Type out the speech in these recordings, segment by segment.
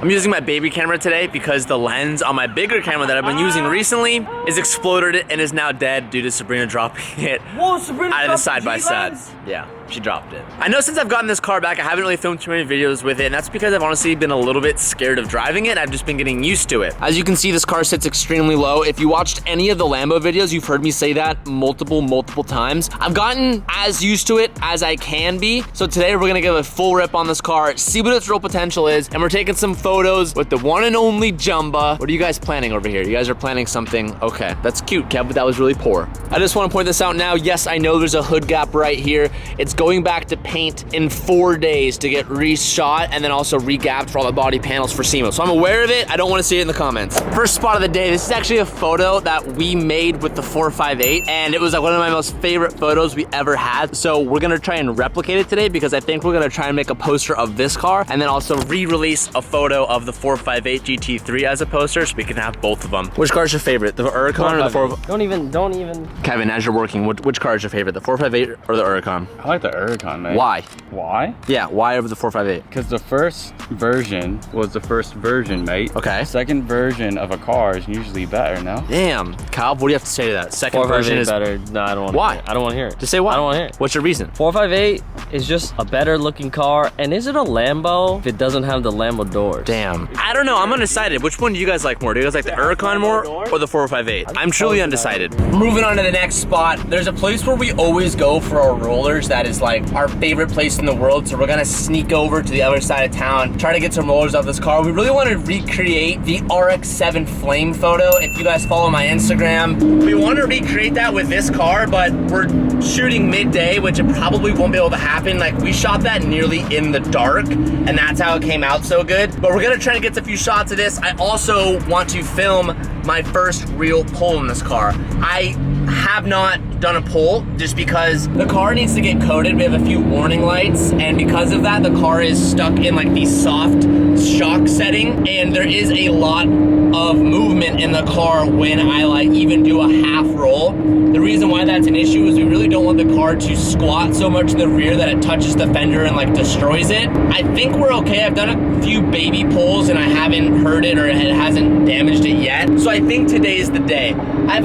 I'm using my baby camera today because the lens on my bigger camera that I've been using recently is exploded and is now dead due to Sabrina dropping it out of the side-by-side. Yeah, she dropped it. I know since I've gotten this car back, I haven't really filmed too many videos with it, and that's because I've honestly been a little bit scared of driving it. I've just been getting used to it. As you can see, this car sits extremely low. If you watched any of the Lambo videos, you've heard me say that multiple times. I've gotten as used to it as I can be. So today we're gonna give a full rip on this car, see what its real potential is, and we're taking some photos with the one and only Jumba. What are you guys planning over here? You guys are planning something. Okay, that's cute, Kev, but that was really poor. I just wanna point this out now. Yes, I know there's a hood gap right here. It's going back to paint in 4 days to get reshot and then also regapped for all the body panels for SEMA. So I'm aware of it. I don't wanna see it in the comments. First spot of the day. This is actually a photo that we made with the 458, and it was like one of my most favorite photos we ever had. So we're gonna try and replicate it today because I think we're gonna try and make a poster of this car and then also re-release a photo of the 458 GT3 as a poster so we can have both of them. Which car is your favorite? The Huracan or the 458? Don't even. Kevin, as you're working, which car is your favorite? The 458 or the Huracan? I like the Huracan, man. Why? Why? Yeah, why over the 458? Because the first version was the first version, mate. Okay. Second version of a car is usually better, no? Damn. Kyle, what do you have to say to that? Second version is better. No, I don't want to. Why? I don't want to hear it. Just say why. I don't want to hear it. What's your reason? 458 is just a better looking car. And is it a Lambo if it doesn't have the Lambo doors? Damn. I don't know. I'm undecided. Which one do you guys like more? Do you guys like the Huracan more or the 458? I'm truly undecided. Moving on to the next spot. There's a place where we always go for our rollers that is like our favorite place in the world. So we're gonna sneak over to the other side of town, try to get some rollers off this car. We really want to recreate the RX-7 flame photo. If you guys follow my Instagram, we want to recreate that with this car, but we're shooting midday, which it probably won't be able to happen. Like, we shot that nearly in the dark, and that's how it came out so good. But we're gonna try to get a few shots of this. I also want to film my first real pull in this car. I have not done a pull just because the car needs to get coated. We have a few warning lights, and because of that, the car is stuck in like the soft shock setting, and there is a lot of movement in the car when I like even do a half roll. The reason why that's an issue is we really don't want the car to squat so much in the rear that it touches the fender and like destroys it. I think we're okay. I've done a few baby pulls and I haven't hurt it or it hasn't damaged it yet. So I think today is the day. I've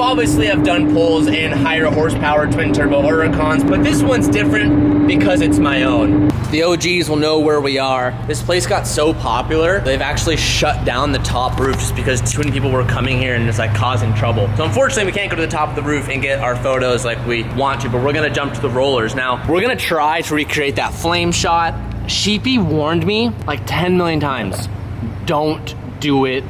done pulls in higher horsepower twin turbo Huracans, but this one's different because it's my own. The OGs will know where we are. This place got so popular, they've actually shut down the top roof just because too many people were coming here and it's like causing trouble. So unfortunately, we can't go to the top of the roof and get our photos like we want to, but we're gonna jump to the rollers. Now, we're gonna try to recreate that flame shot. Sheepy warned me like 10 million times, don't do it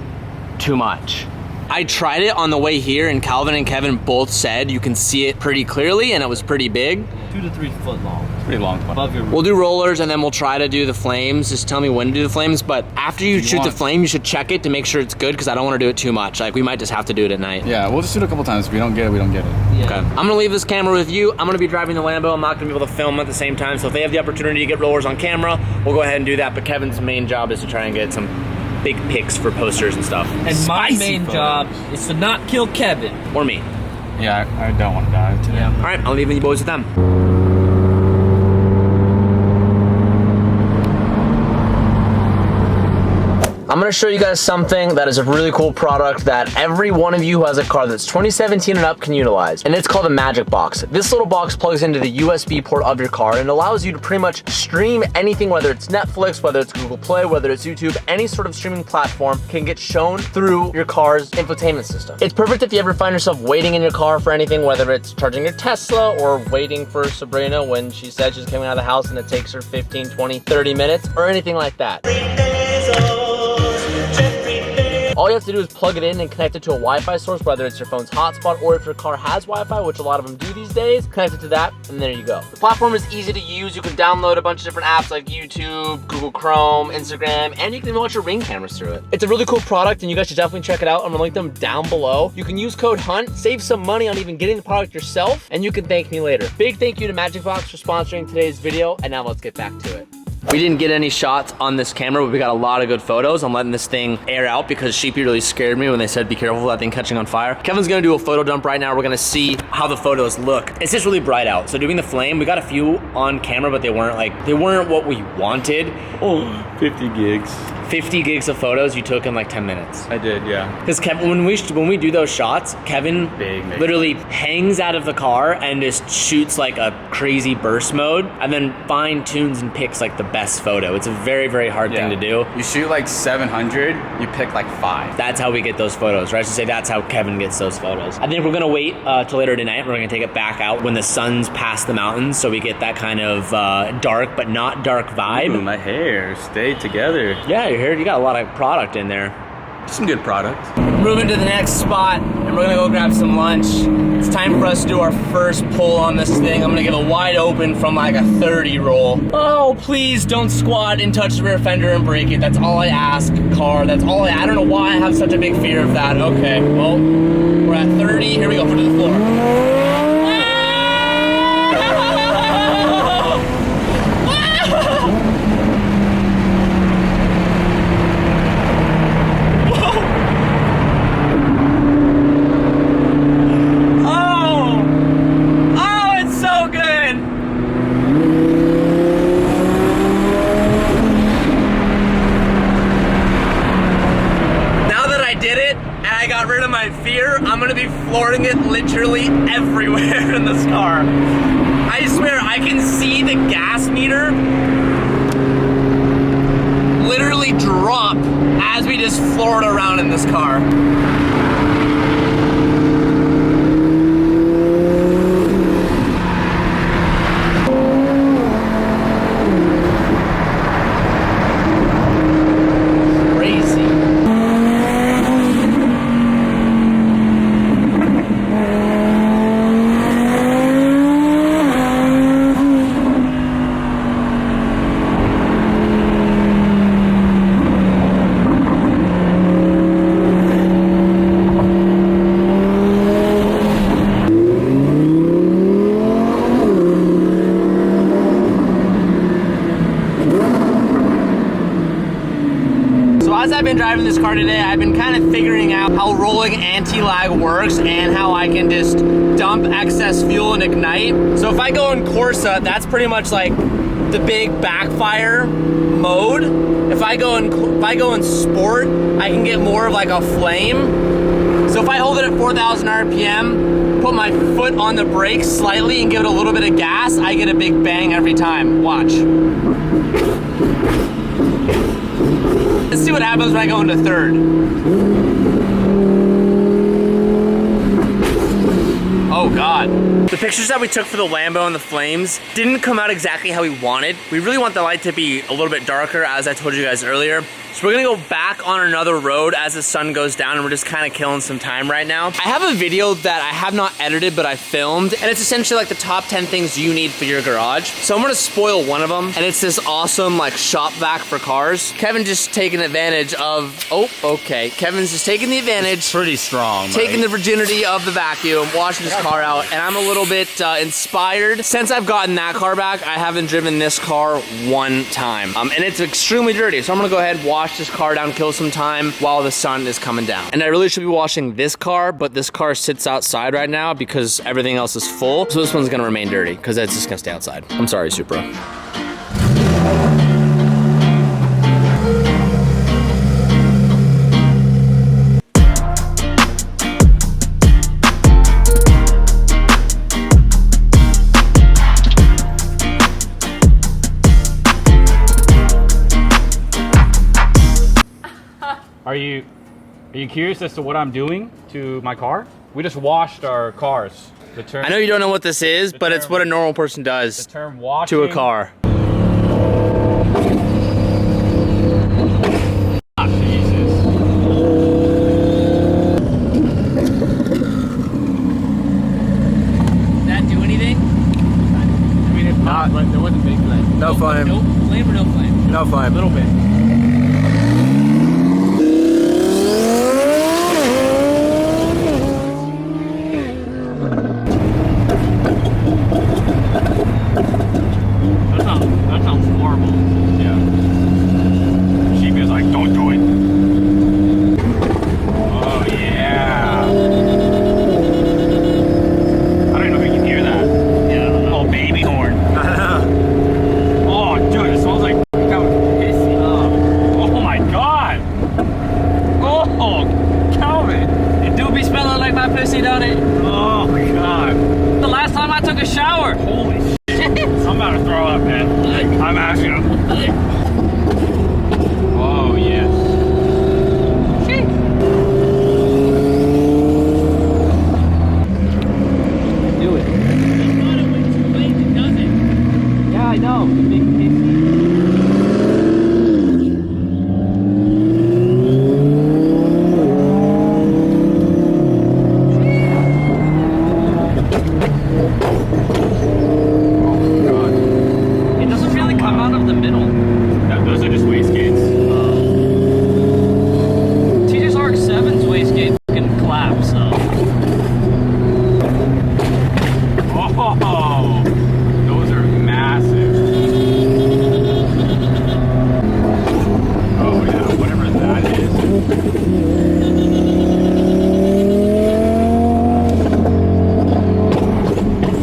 too much. I tried it on the way here and Calvin and Kevin both said you can see it pretty clearly and it was pretty big. 2 to 3 foot long. Pretty long. Above your roof. We'll do rollers and then we'll try to do the flames. Just tell me when to do the flames, but after you shoot the flame, you should check it to make sure it's good because I don't want to do it too much. Like, we might just have to do it at night. Yeah, we'll just shoot it a couple times. If we don't get it, we don't get it. Yeah. Okay. I'm gonna leave this camera with you. I'm gonna be driving the Lambo. I'm not gonna be able to film at the same time. So if they have the opportunity to get rollers on camera, we'll go ahead and do that. But Kevin's main job is to try and get some big pics for posters and stuff. And my main job is to not kill Kevin. Or me. Yeah, I don't want to die today. Yeah. All right, I'll leave you boys with them. I'm gonna show you guys something that is a really cool product that every one of you who has a car that's 2017 and up can utilize, and it's called a Magic Box. This little box plugs into the USB port of your car and allows you to pretty much stream anything, whether it's Netflix, whether it's Google Play, whether it's YouTube, any sort of streaming platform can get shown through your car's infotainment system. It's perfect if you ever find yourself waiting in your car for anything, whether it's charging your Tesla or waiting for Sabrina when she said she's coming out of the house and it takes her 15, 20, 30 minutes or anything like that. All you have to do is plug it in and connect it to a Wi-Fi source, whether it's your phone's hotspot or if your car has Wi-Fi, which a lot of them do these days, connect it to that, and there you go. The platform is easy to use. You can download a bunch of different apps like YouTube, Google Chrome, Instagram, and you can even watch your Ring cameras through it. It's a really cool product, and you guys should definitely check it out. I'm gonna link them down below. You can use code HUNT, save some money on even getting the product yourself, and you can thank me later. Big thank you to Magic Box for sponsoring today's video, and now let's get back to it. We didn't get any shots on this camera, but we got a lot of good photos. I'm letting this thing air out because Sheepy really scared me when they said be careful of that thing catching on fire. Kevin's gonna do a photo dump right now. We're gonna see how the photos look. It's just really bright out. So doing the flame, we got a few on camera, but they weren't what we wanted. Oh, 50 gigs. 50 gigs of photos you took in like 10 minutes. I did, yeah. Because Kevin, when we do those shots, Kevin Big. literally hangs out of the car and just shoots like a crazy burst mode, and then fine tunes and picks like the best photo. It's a very, very hard thing to do. You shoot like 700, you pick like 5. That's how we get those photos, or I should say that's how Kevin gets those photos. I think we're gonna wait till later tonight. We're gonna take it back out when the sun's past the mountains, so we get that kind of dark but not dark vibe. Ooh, my hair stayed together. Yeah, your hair, you got a lot of product in there. Some good product. Moving to the next spot, and we're gonna go grab some lunch. It's time for us to do our first pull on this thing. I'm gonna give it wide open from like a 30 roll. Oh, please don't squat and touch the rear fender and break it. That's all I ask, car. That's all I don't know why I have such a big fear of that. Okay, well, we're at 30. Here we go, foot to the floor. I'm gonna be flooring it literally everywhere in this car. I swear, I can see the gas meter literally drop as we just floor it around in this car. I've been driving this car today, I've been kind of figuring out how rolling anti-lag works and how I can just dump excess fuel and ignite. So if I go in Corsa, that's pretty much like the big backfire mode. If I go in sport, I can get more of like a flame. So if I hold it at 4,000 RPM, put my foot on the brakes slightly and give it a little bit of gas, I get a big bang every time. Watch. Let's see what happens when I go into third. Oh God. The pictures that we took for the Lambo and the flames didn't come out exactly how we wanted. We really want the light to be a little bit darker, as I told you guys earlier. So we're gonna go back on another road as the sun goes down, and we're just kind of killing some time right now. I have a video that I have not edited, but I filmed, and it's essentially like the top 10 things you need for your garage. So I'm gonna spoil one of them, and it's this awesome like shop vac for cars. Kevin just taking advantage of, oh, okay. Kevin's just taking the advantage. It's pretty strong, taking the virginity of the vacuum, washing his car out, and I'm a little bit inspired. Since I've gotten that car back, I haven't driven this car one time, and it's extremely dirty. So I'm gonna go ahead and wash this car down, kill some time while the sun is coming down. And I really should be washing this car, but this car sits outside right now because everything else is full. So this one's gonna remain dirty because it's just gonna stay outside. I'm sorry, Supra. Are you curious as to what I'm doing to my car? We just washed our cars. The term, I know you don't know what this is, but it's what a normal person does the term washing to a car. Jesus. Did that do anything? I mean, it's not, but there wasn't big flame. No flame. No flame or no flame? No flame. A little bit. That sounds horrible. Yeah. She was like, don't do it. Oh, yeah. I don't know if you can hear that. Yeah, I don't know. Oh, baby horn. Oh, dude, it smells like piss. Oh. pissy, don't it? Oh my god. The last time I took a shower. Holy shit. I'm about to throw up, man. I'm actually. Oh, yes. Do it. Yeah, I know. The big pissy. It doesn't really come out of the middle. Those are just wastegates. TJ's RX-7's wastegate fucking clap, so. Oh, those are massive. Oh yeah, whatever that is.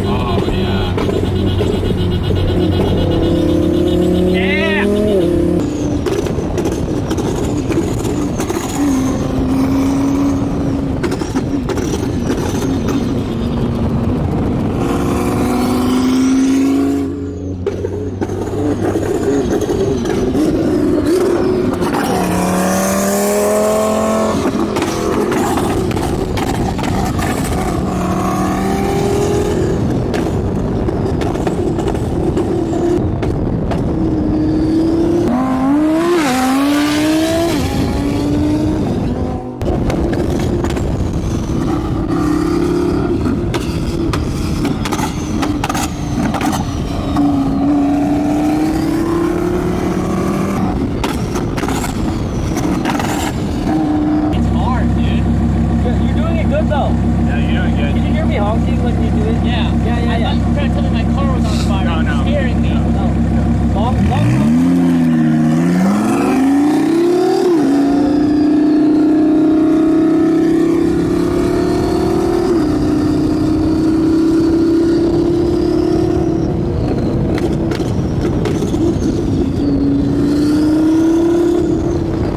Oh yeah. Yeah. It's hard, dude. You're doing it good though. Yeah, you're doing good. Can you hear me honking when you do it? Yeah. Yeah, yeah, yeah. I thought you were trying to tell me my car was on fire. No, no. You're scaring me. No. Long.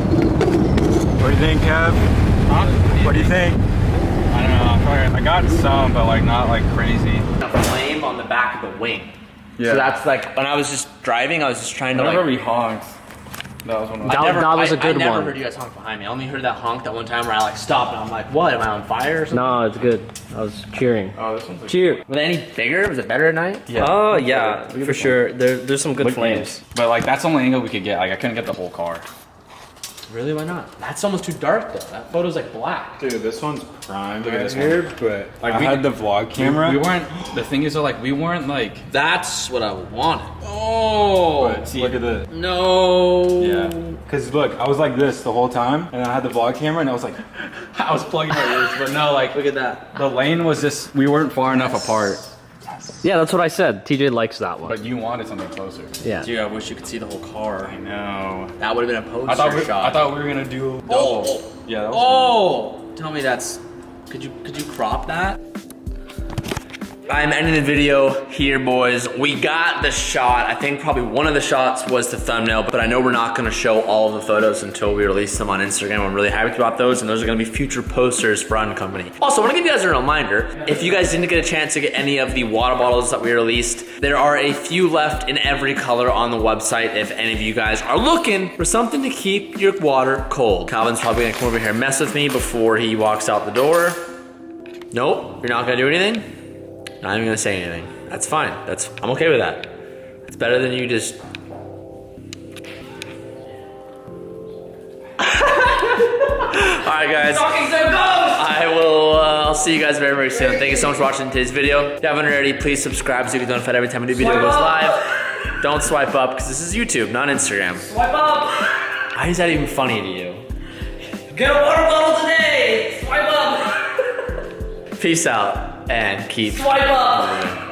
What do you think, Kev? Huh? What do you think? I don't know. I got some, but like not like crazy. A flame on the back of the wing. Yeah. So that's like, when I was just driving, I was just trying to Whenever like... we honked, that was one of That was a good I never one. heard you guys honk behind me. I only heard that honk that one time where I like stopped and I'm like, what, am I on fire or something? No, it's good. I was cheering. Oh, this one's like Cheer. Was it any bigger? Was it better at night? Yeah. Oh yeah, for sure. There's some good Look at flames. this. But like that's the only angle we could get. Like I couldn't get the whole car. Really, why not? That's almost too dark though. That photo's like black. Dude, this one's prime. Look at at this this one. here, but Like, I we- had the vlog camera. We weren't. The thing is, though, like we weren't like. That's what I wanted. Oh! But see, look at this. No! Yeah. Cause look, I was like this the whole time, and I had the vlog camera, and I was like, I was plugging my ears, but no, like Look at that. the lane was just we weren't far enough apart. Yeah, that's what I said. TJ likes that one. But you wanted something closer. Yeah. Dude, I wish you could see the whole car. I know. That would have been a poster I shot. thought we were gonna do. Oh. Yeah. That was Oh! Tell me that's... Could you crop that? I'm ending the video here, boys. We got the shot. I think probably one of the shots was the thumbnail, but I know we're not gonna show all of the photos until we release them on Instagram. I'm really happy about those, and those are gonna be future posters for Run Company. Also, I wanna give you guys a reminder, if you guys didn't get a chance to get any of the water bottles that we released, there are a few left in every color on the website if any of you guys are looking for something to keep your water cold. Calvin's probably gonna come over here and mess with me before he walks out the door. Nope, you're not gonna do anything? Not even gonna say anything. That's fine. I'm okay with that. It's better than you just. Alright guys. I'll see you guys very, very soon. Thank you so much for watching today's video. If you haven't already, please subscribe so you get notified every time a new video goes live. Don't swipe up, because this is YouTube, not Instagram. Swipe up! Why is that even funny to you? Get a water bottle today! Swipe up! Peace out and keep Swipe up! moving.